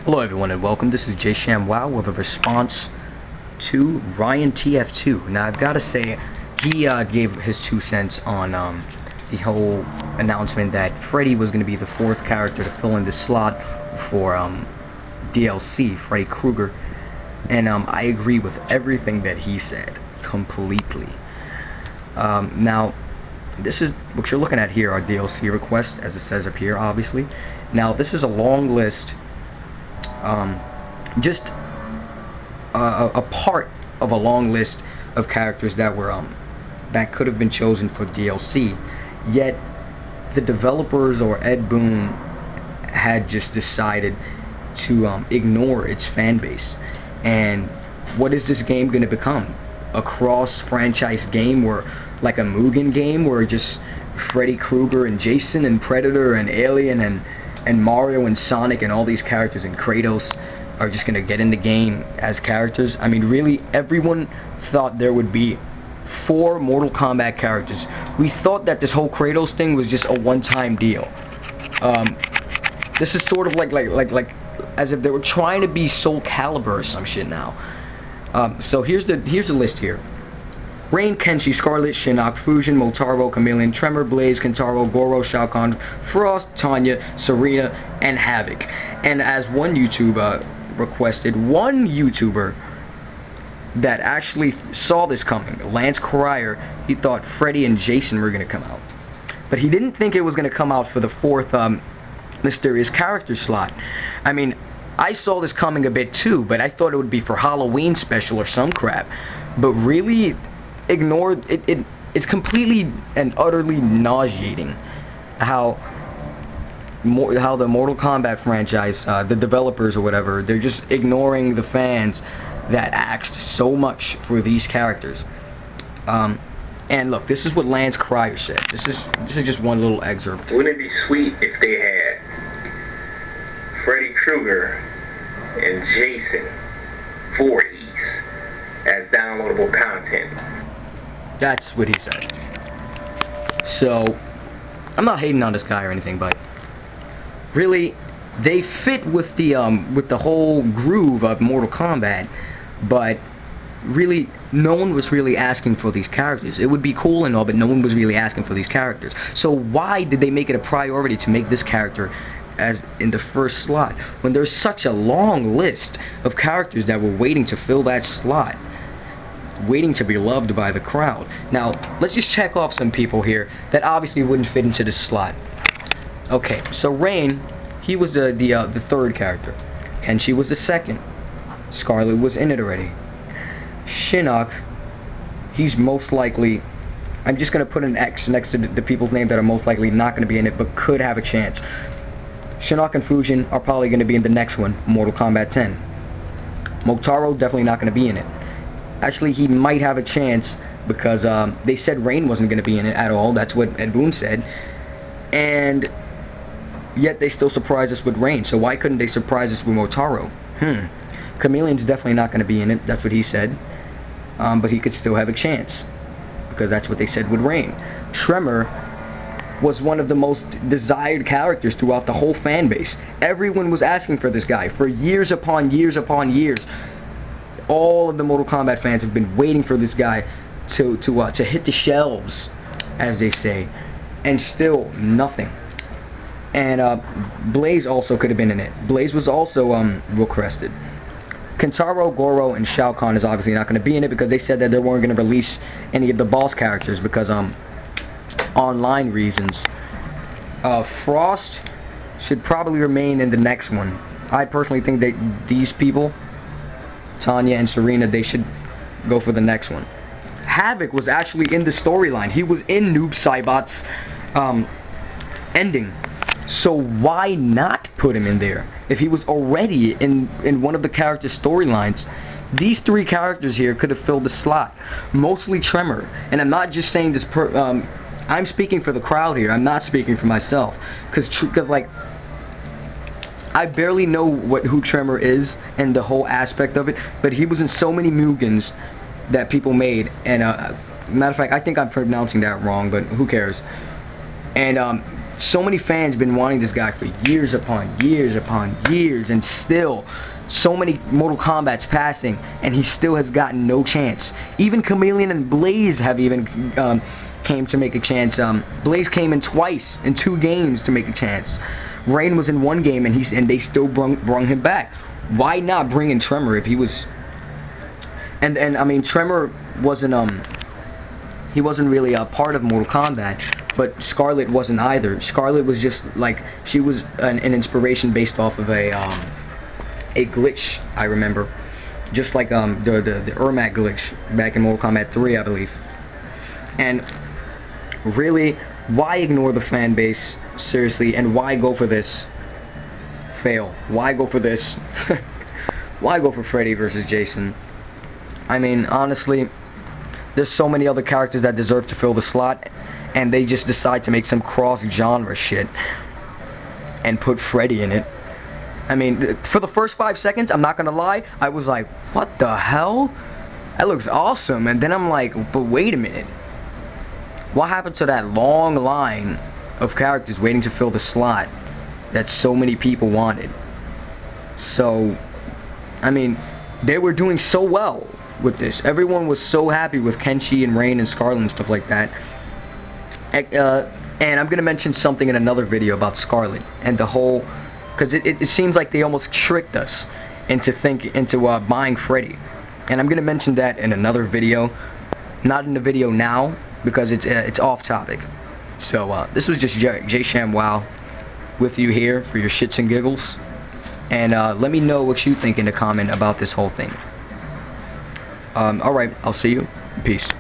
Hello everyone and welcome. This is JShamWow with a response to Ryan TF2. Now I've got to say, he gave his 2 cents on the whole announcement that Freddy was going to be the 4th character to fill in the slot for DLC, Freddy Krueger. And I agree with everything that he said, completely. Now, this is what you're looking at here, our DLC request, as it says up here, obviously. Now, this is a long list, just a part of a long list of characters that were that could have been chosen for DLC. Yet, the developers or Ed Boon had just decided to ignore its fan base. And what is this game going to become? A cross-franchise game, where, like a Mugen game, where just Freddy Krueger and Jason and Predator and Alien and Mario and Sonic and all these characters and Kratos are just gonna get in the game as characters? I mean, really, everyone thought there would be 4 Mortal Kombat characters. We thought that this whole Kratos thing was just a one-time deal. This is sort of like as if they were trying to be Soul Calibur or some shit now. So here's the list here. Rain, Kenshi, Scarlet, Shinnok, Fusion, Motaro, Chameleon, Tremor, Blaze, Kentaro, Goro, Shao Kahn, Frost, Tanya, Serena, and Havoc. And as one YouTuber requested, one YouTuber that actually saw this coming, Lance Crier, he thought Freddy and Jason were going to come out. But he didn't think it was going to come out for the 4th mysterious character slot. I mean, I saw this coming a bit too, but I thought it would be for Halloween special or some crap. But really, ignored it. It's completely and utterly nauseating how the Mortal Kombat franchise, the developers or whatever, they're just ignoring the fans that asked so much for these characters. And look, this is what Lance Crier said. This is just one little excerpt. Wouldn't it be sweet if they had Freddy Krueger and Jason 4Es as downloadable content? That's what he said. So, I'm not hating on this guy or anything, but really, they fit with the whole groove of Mortal Kombat, but really, no one was really asking for these characters. It would be cool and all, but no one was really asking for these characters. So why did they make it a priority to make this character as in the 1st slot, when there's such a long list of characters that were waiting to fill that slot, waiting to be loved by the crowd? Now, let's just check off some people here that obviously wouldn't fit into this slot. Okay, so Rain, he was the 3rd character. Kenshi was the 2nd. Scarlet was in it already. Shinnok, he's most likely, I'm just going to put an X next to the people's name that are most likely not going to be in it, but could have a chance. Shinnok and Fusion are probably going to be in the next one, Mortal Kombat 10. Motaro, definitely not going to be in it. Actually, he might have a chance, because they said Rain wasn't going to be in it at all. That's what Ed Boon said. And yet they still surprised us with Rain. So why couldn't they surprise us with Motaro? Chameleon's definitely not going to be in it. That's what he said. But he could still have a chance, because that's what they said with Rain. Tremor was one of the most desired characters throughout the whole fan base. Everyone was asking for this guy for years upon years upon years. All of the Mortal Kombat fans have been waiting for this guy to hit the shelves, as they say, and still nothing. And Blaze also could have been in it. Blaze was also requested. Kentaro, Goro, and Shao Kahn is obviously not going to be in it, because they said that they weren't going to release any of the boss characters because online reasons. Frost should probably remain in the next one. I personally think that these people, Tanya and Serena, they should go for the next one. Havoc was actually in the storyline. He was in Noob Saibot's ending. So why not put him in there? If he was already in one of the character storylines, these 3 characters here could have filled the slot. Mostly Tremor. And I'm not just saying this I'm speaking for the crowd here. I'm not speaking for myself. Because like, I barely know who Tremor is and the whole aspect of it, but he was in so many Mugens that people made. And matter of fact, I think I'm pronouncing that wrong, but who cares? And So many fans been wanting this guy for years upon years, and still so many Mortal Kombat's passing, and he still has gotten no chance. Even Chameleon and Blaze have even came to make a chance. Blaze came in twice in 2 games to make a chance. Rain was in 1 game, and they still brung him back. Why not bring in Tremor if he was? And I mean, Tremor wasn't he wasn't really a part of Mortal Kombat, but Scarlet wasn't either. Scarlet was just like, she was an inspiration based off of a glitch, I remember, just like the Ermac glitch back in Mortal Kombat 3, I believe. And really, why ignore the fan base, seriously, and why go for this fail? Why go for this? Why go for Freddy versus Jason? I mean, honestly, there's so many other characters that deserve to fill the slot, and they just decide to make some cross-genre shit and put Freddy in it. I mean, for the first 5 seconds, I'm not gonna lie, I was like, what the hell? That looks awesome. And then I'm like, but wait a minute. What happened to that long line of characters waiting to fill the slot that so many people wanted? So, I mean, they were doing so well with this. Everyone was so happy with Kenshi and Rain and Scarlet and stuff like that. And I'm going to mention something in another video about Scarlet and the whole, because it seems like they almost tricked us into buying Freddy. And I'm going to mention that in another video, not in the video now, because it's off topic. So this was just JShamWow with you here for your shits and giggles. And let me know what you think in the comment about this whole thing. Alright, I'll see you. Peace.